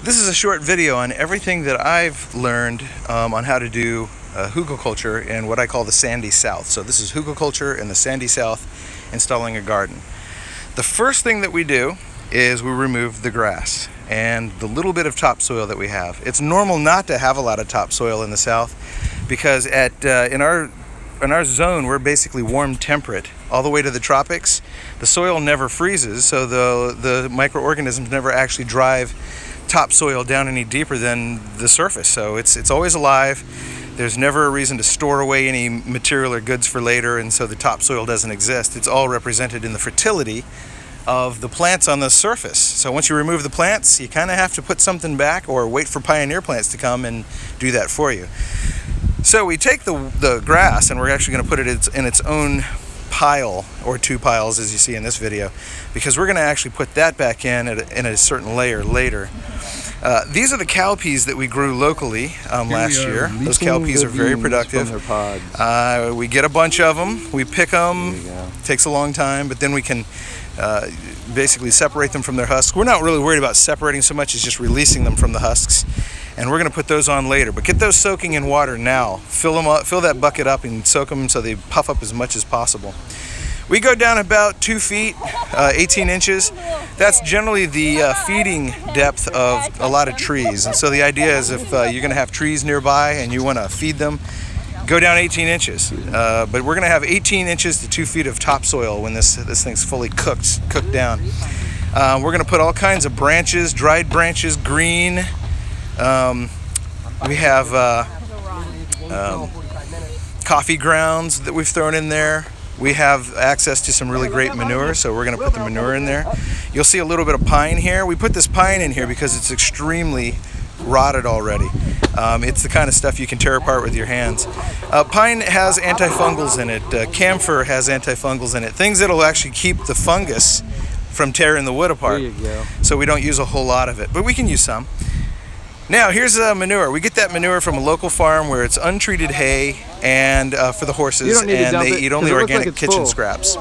This is a short video on everything that I've learned on how to do hugelkultur in what I call the sandy south. So this is hugelkultur in the sandy south, installing a garden. The first thing that we do is we remove the grass and the little bit of topsoil that we have. It's normal not to have a lot of topsoil in the south because in our zone we're basically warm temperate all the way to the tropics. The soil never freezes, so the microorganisms never actually drive topsoil down any deeper than the surface. So it's always alive. There's never a reason to store away any material or goods for later, and so the topsoil doesn't exist. It's all represented in the fertility of the plants on the surface. So once you remove the plants, you kind of have to put something back or wait for pioneer plants to come and do that for you. So we take the grass, and we're actually going to put it in its own pile, or two piles as you see in this video, because we're going to actually put that back in a certain layer later. These are the cowpeas that we grew locally last year. Those cowpeas are very productive. We get a bunch of them, we pick them, takes a long time, but then we can basically separate them from their husks. We're not really worried about separating so much as just releasing them from the husks, and we're going to put those on later. But get those soaking in water now. Fill them up, fill that bucket up and soak them so they puff up as much as possible. We go down about 2 feet, 18 inches. That's generally the feeding depth of a lot of trees. And so the idea is if you're going to have trees nearby and you want to feed them, go down 18 inches. But we're going to have 18 inches to 2 feet of topsoil when this thing's fully cooked down. We're going to put all kinds of branches, dried branches, green. We have coffee grounds that we've thrown in there. We have access to some really great manure, so we're going to put the manure in there. You'll see a little bit of pine here. We put this pine in here because it's extremely rotted already. It's the kind of stuff you can tear apart with your hands. Pine has antifungals in it. Camphor has antifungals in it. Things that'll actually keep the fungus from tearing the wood apart. There you go. So we don't use a whole lot of it, but we can use some. Now here's manure. We get that manure from a local farm where it's untreated hay and for the horses, and they eat only organic kitchen scraps.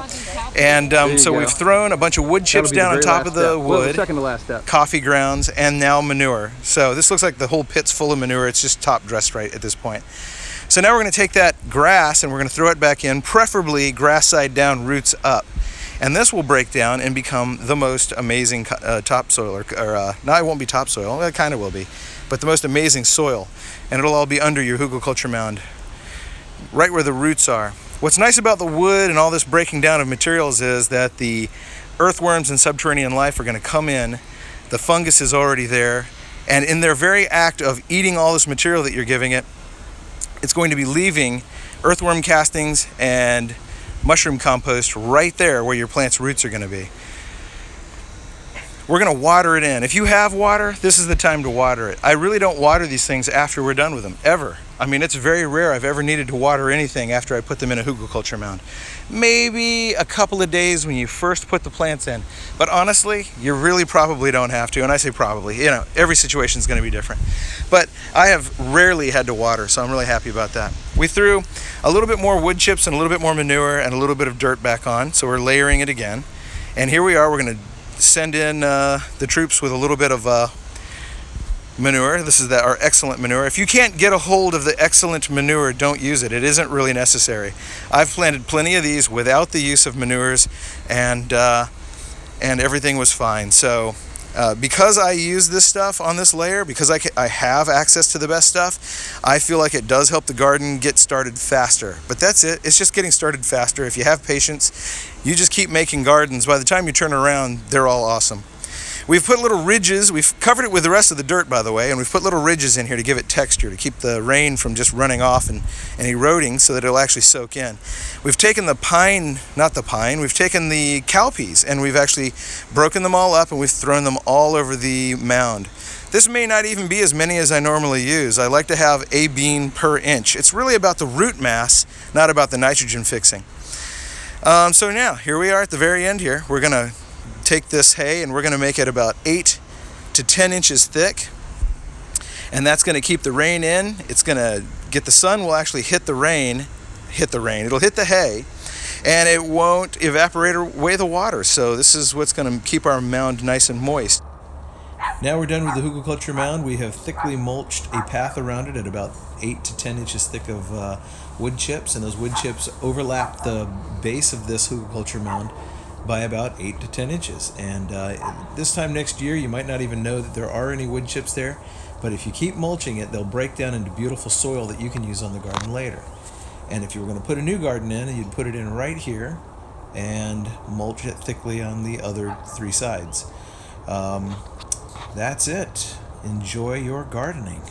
And so we've thrown a bunch of wood chips down on top of the wood, coffee grounds, and now manure. So this looks like the whole pit's full of manure. It's just top dressed right at this point. So now we're going to take that grass and we're going to throw it back in, preferably grass side down, roots up. And this will break down and become the most amazing topsoil, no, it won't be topsoil, it kind of will be, but the most amazing soil. And it'll all be under your hugelkultur mound, right where the roots are. What's nice about the wood and all this breaking down of materials is that the earthworms and subterranean life are going to come in, the fungus is already there, and in their very act of eating all this material that you're giving it, it's going to be leaving earthworm castings and mushroom compost right there where your plant's roots are going to be. We're going to water it in. If you have water, this is the time to water it. I really don't water these things after we're done with them, ever. I mean, it's very rare I've ever needed to water anything after I put them in a hugelkultur mound. Maybe a couple of days when you first put the plants in. But honestly, you really probably don't have to. And I say probably, you know, every situation is going to be different. But I have rarely had to water, so I'm really happy about that. We threw a little bit more wood chips and a little bit more manure and a little bit of dirt back on, so we're layering it again. And here we are, we're going to send in the troops with a little bit of manure. This is our excellent manure. If you can't get a hold of the excellent manure, don't use it. It isn't really necessary. I've planted plenty of these without the use of manures, and everything was fine. So because I use this stuff on this layer, because I have access to the best stuff, I feel like it does help the garden get started faster. But that's it. It's just getting started faster. If you have patience, you just keep making gardens. By the time you turn around, they're all awesome. We've put little ridges. We've covered it with the rest of the dirt, by the way, and we've put little ridges in here to give it texture, to keep the rain from just running off and eroding so that it'll actually soak in. We've taken we've taken the cowpeas, and we've actually broken them all up and we've thrown them all over the mound. This may not even be as many as I normally use. I like to have a bean per inch. It's really about the root mass, not about the nitrogen fixing. So now, here we are at the very end here. We're going to take this hay and we're going to make it about 8 to 10 inches thick, and that's going to keep the rain in. It's going to get the sun will actually hit the rain, it'll hit the hay, and it won't evaporate away the water. So this is what's going to keep our mound nice and moist. Now we're done with the Hugelkultur mound. We have thickly mulched a path around it at about 8 to 10 inches thick of wood chips, and those wood chips overlap the base of this Hugelkultur mound by about 8 to 10 inches. And this time next year, you might not even know that there are any wood chips there, but if you keep mulching it, they'll break down into beautiful soil that you can use on the garden later. And if you were going to put a new garden in, you'd put it in right here and mulch it thickly on the other three sides. That's it. Enjoy your gardening.